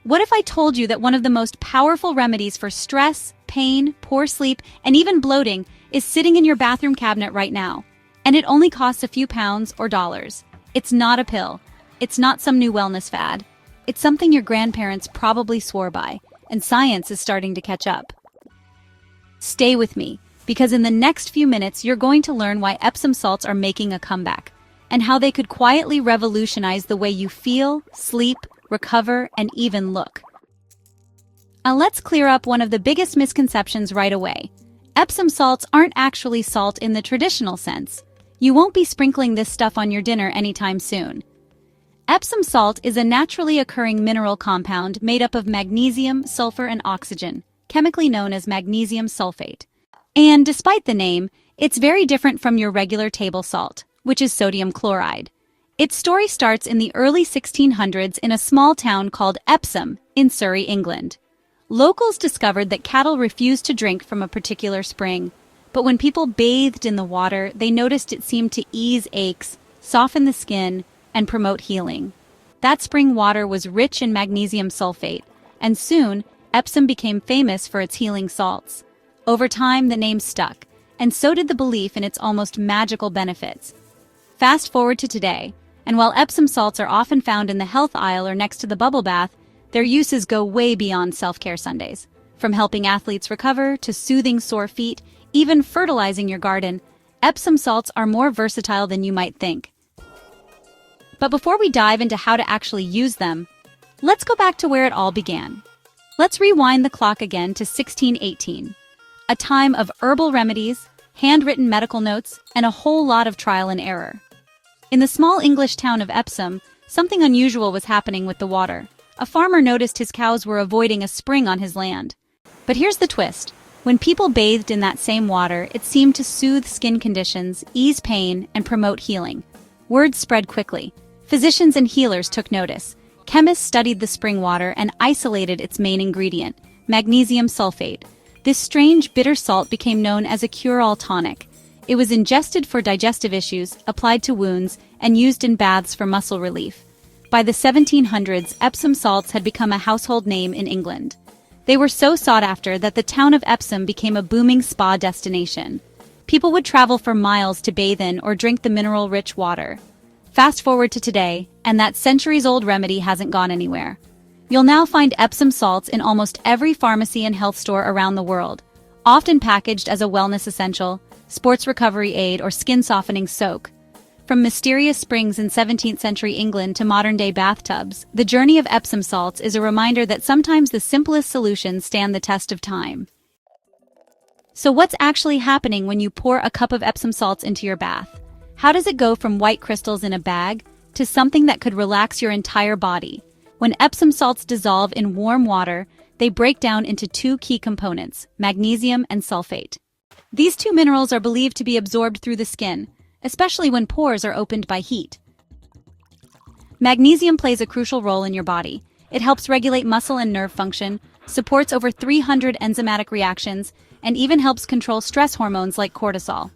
What if I told you that one of the most powerful remedies for stress, pain, poor sleep, and even bloating is sitting in your bathroom cabinet right now? And it only costs a few pounds or dollars. It's not a pill. It's not some new wellness fad. It's something your grandparents probably swore by, and science is starting to catch up. Stay with me, because in the next few minutes you're going to learn why Epsom salts are making a comeback, and how they could quietly revolutionize the way you feel, sleep, recover, and even look. Now let's clear up one of the biggest misconceptions right away. Epsom salts aren't actually salt in the traditional sense. You won't be sprinkling this stuff on your dinner anytime soon. Epsom salt is a naturally occurring mineral compound made up of magnesium, sulfur, and oxygen, chemically known as magnesium sulfate. And despite the name, it's very different from your regular table salt, which is sodium chloride. Its story starts in the early 1600s in a small town called Epsom in Surrey, England. Locals discovered that cattle refused to drink from a particular spring, but when people bathed in the water, they noticed it seemed to ease aches, soften the skin, and promote healing. That spring water was rich in magnesium sulfate, and soon Epsom became famous for its healing salts. Over time, the name stuck, and so did the belief in its almost magical benefits. Fast forward to today, and while Epsom salts are often found in the health aisle or next to the bubble bath, their uses go way beyond self-care Sundays. From helping athletes recover to soothing sore feet, even fertilizing your garden, Epsom salts are more versatile than you might think. But before we dive into how to actually use them, let's go back to where it all began. Let's rewind the clock again to 1618, a time of herbal remedies, handwritten medical notes, and a whole lot of trial and error. In the small English town of Epsom, something unusual was happening with the water. A farmer noticed his cows were avoiding a spring on his land. But here's the twist. When people bathed in that same water, it seemed to soothe skin conditions, ease pain, and promote healing. Word spread quickly. Physicians and healers took notice. Chemists studied the spring water and isolated its main ingredient, magnesium sulfate. This strange, bitter salt became known as a cure-all tonic. It was ingested for digestive issues, applied to wounds, and used in baths for muscle relief. By the 1700s, Epsom salts had become a household name in England. They were so sought after that the town of Epsom became a booming spa destination. People would travel for miles to bathe in or drink the mineral-rich water. Fast forward to today, and that centuries-old remedy hasn't gone anywhere. You'll now find Epsom salts in almost every pharmacy and health store around the world, often packaged as a wellness essential, sports recovery aid, or skin-softening soak. From mysterious springs in 17th century England to modern-day bathtubs, the journey of Epsom salts is a reminder that sometimes the simplest solutions stand the test of time. So what's actually happening when you pour a cup of Epsom salts into your bath? How does it go from white crystals in a bag to something that could relax your entire body? When Epsom salts dissolve in warm water, they break down into two key components, magnesium and sulfate. These two minerals are believed to be absorbed through the skin, especially when pores are opened by heat. Magnesium plays a crucial role in your body. It helps regulate muscle and nerve function, supports over 300 enzymatic reactions, and even helps control stress hormones like cortisol.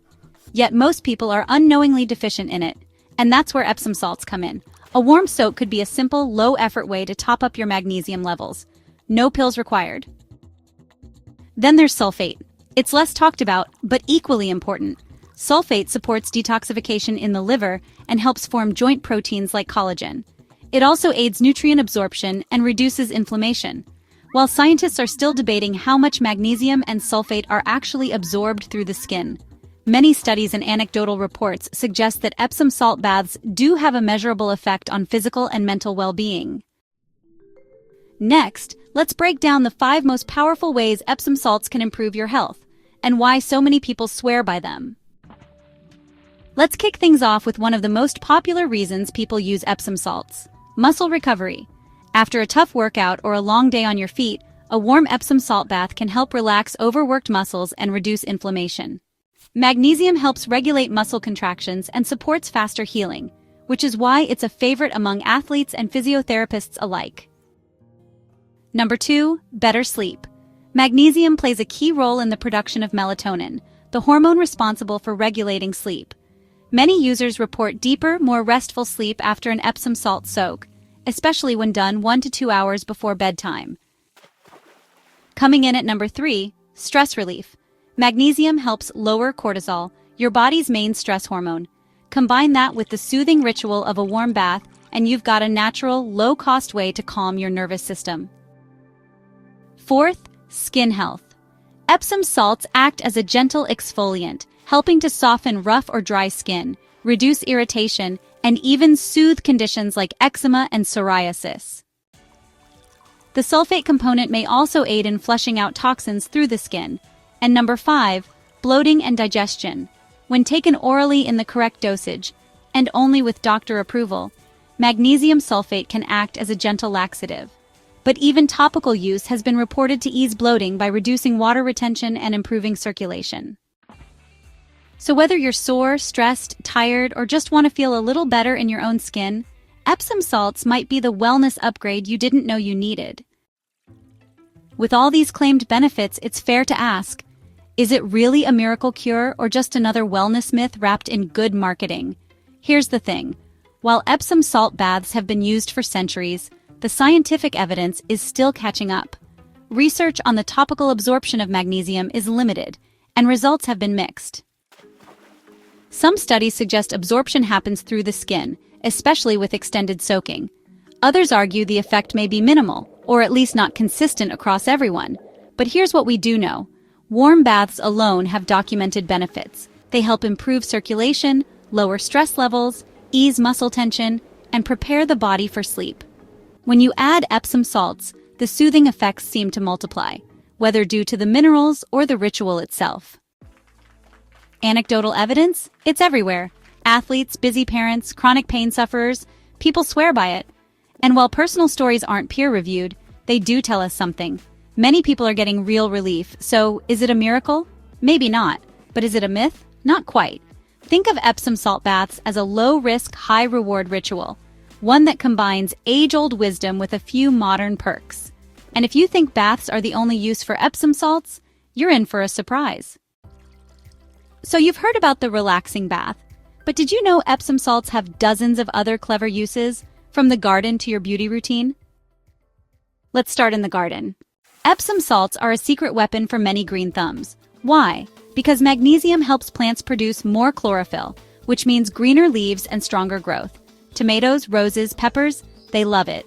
Yet most people are unknowingly deficient in it, and that's where Epsom salts come in. A warm soak could be a simple, low-effort way to top up your magnesium levels. No pills required. Then there's sulfate. It's less talked about, but equally important. Sulfate supports detoxification in the liver and helps form joint proteins like collagen. It also aids nutrient absorption and reduces inflammation. While scientists are still debating how much magnesium and sulfate are actually absorbed through the skin, many studies and anecdotal reports suggest that Epsom salt baths do have a measurable effect on physical and mental well-being. Next, let's break down the 5 most powerful ways Epsom salts can improve your health, and why so many people swear by them. Let's kick things off with one of the most popular reasons people use Epsom salts: muscle recovery. After a tough workout or a long day on your feet, a warm Epsom salt bath can help relax overworked muscles and reduce inflammation. Magnesium helps regulate muscle contractions and supports faster healing, which is why it's a favorite among athletes and physiotherapists alike. Number 2, better sleep. Magnesium plays a key role in the production of melatonin, the hormone responsible for regulating sleep. Many users report deeper, more restful sleep after an Epsom salt soak, especially when done 1 to 2 hours before bedtime. Coming in at number 3, stress relief. Magnesium helps lower cortisol, your body's main stress hormone. Combine that with the soothing ritual of a warm bath, and you've got a natural, low-cost way to calm your nervous system. Fourth, skin health. Epsom salts act as a gentle exfoliant, helping to soften rough or dry skin, reduce irritation, and even soothe conditions like eczema and psoriasis. The sulfate component may also aid in flushing out toxins through the skin. And number 5, bloating and digestion. When taken orally in the correct dosage, and only with doctor approval, magnesium sulfate can act as a gentle laxative. But even topical use has been reported to ease bloating by reducing water retention and improving circulation. So whether you're sore, stressed, tired, or just want to feel a little better in your own skin, Epsom salts might be the wellness upgrade you didn't know you needed. With all these claimed benefits, it's fair to ask, is it really a miracle cure or just another wellness myth wrapped in good marketing? Here's the thing. While Epsom salt baths have been used for centuries, the scientific evidence is still catching up. Research on the topical absorption of magnesium is limited, and results have been mixed. Some studies suggest absorption happens through the skin, especially with extended soaking. Others argue the effect may be minimal, or at least not consistent across everyone. But here's what we do know. Warm baths alone have documented benefits. They help improve circulation, lower stress levels, ease muscle tension, and prepare the body for sleep. When you add Epsom salts, the soothing effects seem to multiply, whether due to the minerals or the ritual itself. Anecdotal evidence? It's everywhere. Athletes, busy parents, chronic pain sufferers, people swear by it. And while personal stories aren't peer-reviewed, they do tell us something. Many people are getting real relief, so is it a miracle? Maybe not. But is it a myth? Not quite. Think of Epsom salt baths as a low-risk, high-reward ritual, one that combines age-old wisdom with a few modern perks. And if you think baths are the only use for Epsom salts, you're in for a surprise. So you've heard about the relaxing bath, but did you know Epsom salts have dozens of other clever uses, from the garden to your beauty routine? Let's start in the garden. Epsom salts are a secret weapon for many green thumbs. Why? Because magnesium helps plants produce more chlorophyll, which means greener leaves and stronger growth. Tomatoes, roses, peppers, they love it.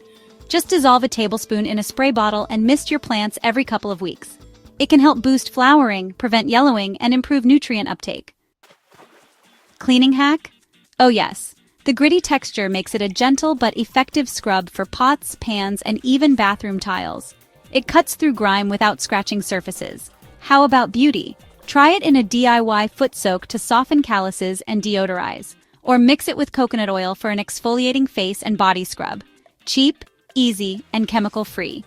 Just dissolve a tablespoon in a spray bottle and mist your plants every couple of weeks. It can help boost flowering, prevent yellowing, and improve nutrient uptake. Cleaning hack? Oh yes. The gritty texture makes it a gentle but effective scrub for pots, pans, and even bathroom tiles. It cuts through grime without scratching surfaces. How about beauty? Try it in a DIY foot soak to soften calluses and deodorize, or mix it with coconut oil for an exfoliating face and body scrub. Cheap, easy, and chemical-free.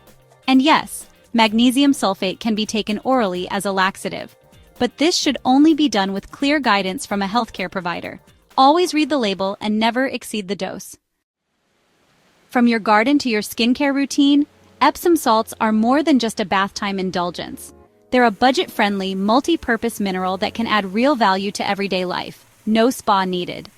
And yes, magnesium sulfate can be taken orally as a laxative, but this should only be done with clear guidance from a healthcare provider. Always read the label and never exceed the dose. From your garden to your skincare routine, Epsom salts are more than just a bath time indulgence. They're a budget-friendly, multi-purpose mineral that can add real value to everyday life. No spa needed.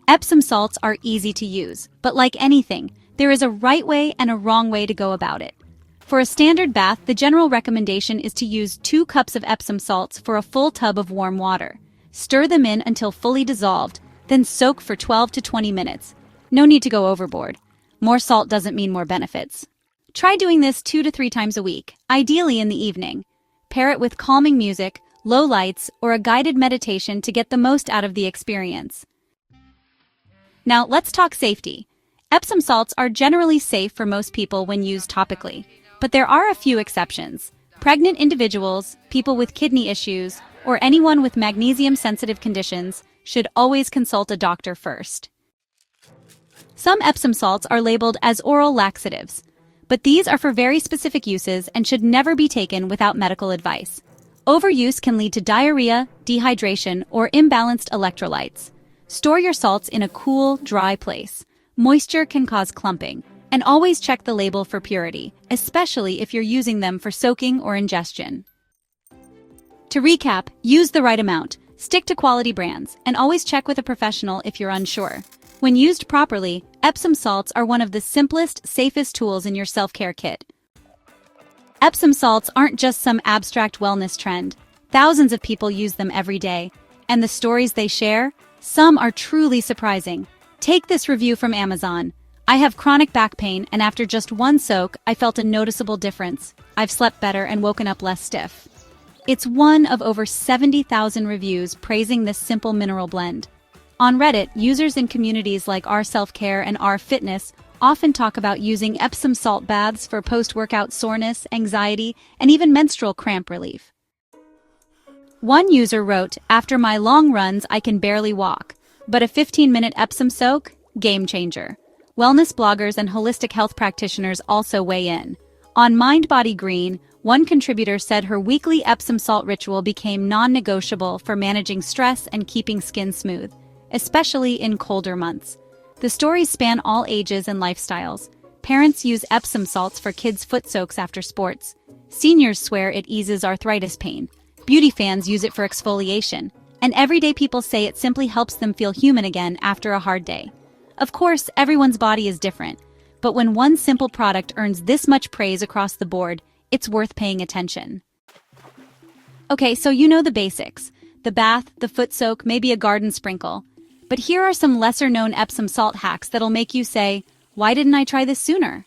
Epsom salts are easy to use, but like anything, there is a right way and a wrong way to go about it. For a standard bath, the general recommendation is to use 2 cups of Epsom salts for a full tub of warm water. Stir them in until fully dissolved, then soak for 12 to 20 minutes. No need to go overboard. More salt doesn't mean more benefits. Try doing this 2 to 3 times a week, ideally in the evening. Pair it with calming music, low lights, or a guided meditation to get the most out of the experience. Now, let's talk safety. Epsom salts are generally safe for most people when used topically, but there are a few exceptions. Pregnant individuals, people with kidney issues, or anyone with magnesium-sensitive conditions should always consult a doctor first. Some Epsom salts are labeled as oral laxatives, but these are for very specific uses and should never be taken without medical advice. Overuse can lead to diarrhea, dehydration, or imbalanced electrolytes. Store your salts in a cool, dry place. Moisture can cause clumping, and always check the label for purity, especially if you're using them for soaking or ingestion. To recap, use the right amount, stick to quality brands, and always check with a professional if you're unsure. When used properly, Epsom salts are one of the simplest, safest tools in your self-care kit. Epsom salts aren't just some abstract wellness trend. Thousands of people use them every day, and the stories they share, some are truly surprising. Take this review from Amazon. I have chronic back pain, and after just one soak, I felt a noticeable difference. I've slept better and woken up less stiff. It's one of over 70,000 reviews praising this simple mineral blend. On Reddit, users in communities like Our Self-Care and Our Fitness often talk about using Epsom salt baths for post-workout soreness, anxiety, and even menstrual cramp relief. One user wrote, "After my long runs, I can barely walk, but a 15-minute Epsom soak? Game changer." Wellness bloggers and holistic health practitioners also weigh in. On Mind Body Green, one contributor said her weekly Epsom salt ritual became non-negotiable for managing stress and keeping skin smooth, especially in colder months. The stories span all ages and lifestyles. Parents use Epsom salts for kids' foot soaks after sports. Seniors swear it eases arthritis pain. Beauty fans use it for exfoliation. And everyday people say it simply helps them feel human again after a hard day. Of course, everyone's body is different, but when one simple product earns this much praise across the board, it's worth paying attention. Okay, so you know the basics. The bath, the foot soak, maybe a garden sprinkle. But here are some lesser-known Epsom salt hacks that'll make you say, "Why didn't I try this sooner?"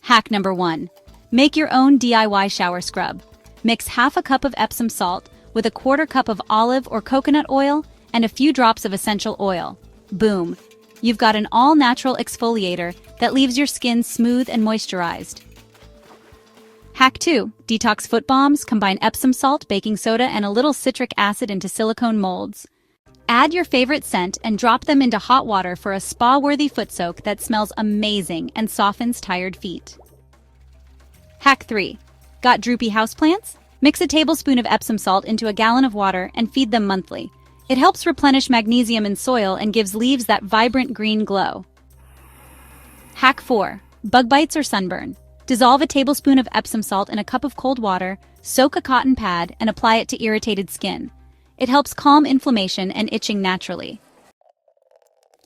Hack number 1. Make your own DIY shower scrub. Mix half a cup of Epsom salt with a quarter cup of olive or coconut oil and a few drops of essential oil. Boom! You've got an all-natural exfoliator that leaves your skin smooth and moisturized. Hack 2. Detox foot bombs. Combine Epsom salt, baking soda, and a little citric acid into silicone molds. Add your favorite scent and drop them into hot water for a spa-worthy foot soak that smells amazing and softens tired feet. Hack 3. Got droopy houseplants? Mix a tablespoon of Epsom salt into a gallon of water and feed them monthly. It helps replenish magnesium in soil and gives leaves that vibrant green glow. Hack 4. Bug bites or sunburn. Dissolve a tablespoon of Epsom salt in a cup of cold water, soak a cotton pad, and apply it to irritated skin. It helps calm inflammation and itching naturally.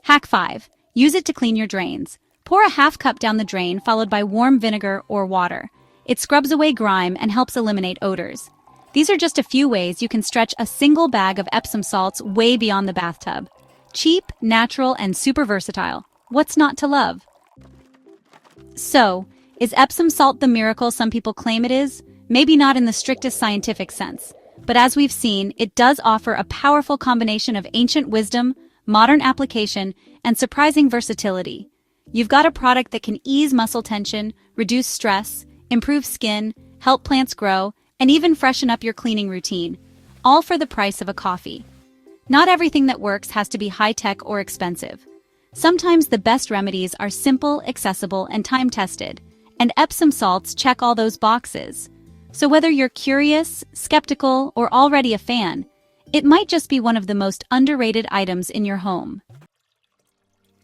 Hack 5. Use it to clean your drains. Pour a half cup down the drain followed by warm vinegar or water. It scrubs away grime and helps eliminate odors. These are just a few ways you can stretch a single bag of Epsom salts way beyond the bathtub. Cheap, natural, and super versatile. What's not to love? So, is Epsom salt the miracle some people claim it is? Maybe not in the strictest scientific sense. But as we've seen, it does offer a powerful combination of ancient wisdom, modern application, and surprising versatility. You've got a product that can ease muscle tension, reduce stress, improve skin, help plants grow, and even freshen up your cleaning routine, all for the price of a coffee. Not everything that works has to be high-tech or expensive. Sometimes the best remedies are simple, accessible, and time-tested, and Epsom salts check all those boxes. So whether you're curious, skeptical, or already a fan, it might just be one of the most underrated items in your home.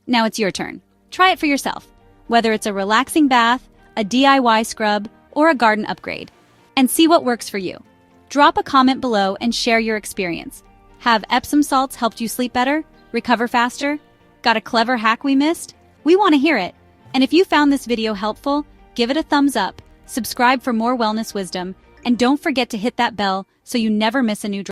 Now it's your turn. Try it for yourself, whether it's a relaxing bath, a DIY scrub, or a garden upgrade, and see what works for you. Drop a comment below and share your experience. Have Epsom salts helped you sleep better, recover faster? Got a clever hack we missed? We want to hear it. And if you found this video helpful, give it a thumbs up, subscribe for more wellness wisdom, and don't forget to hit that bell so you never miss a new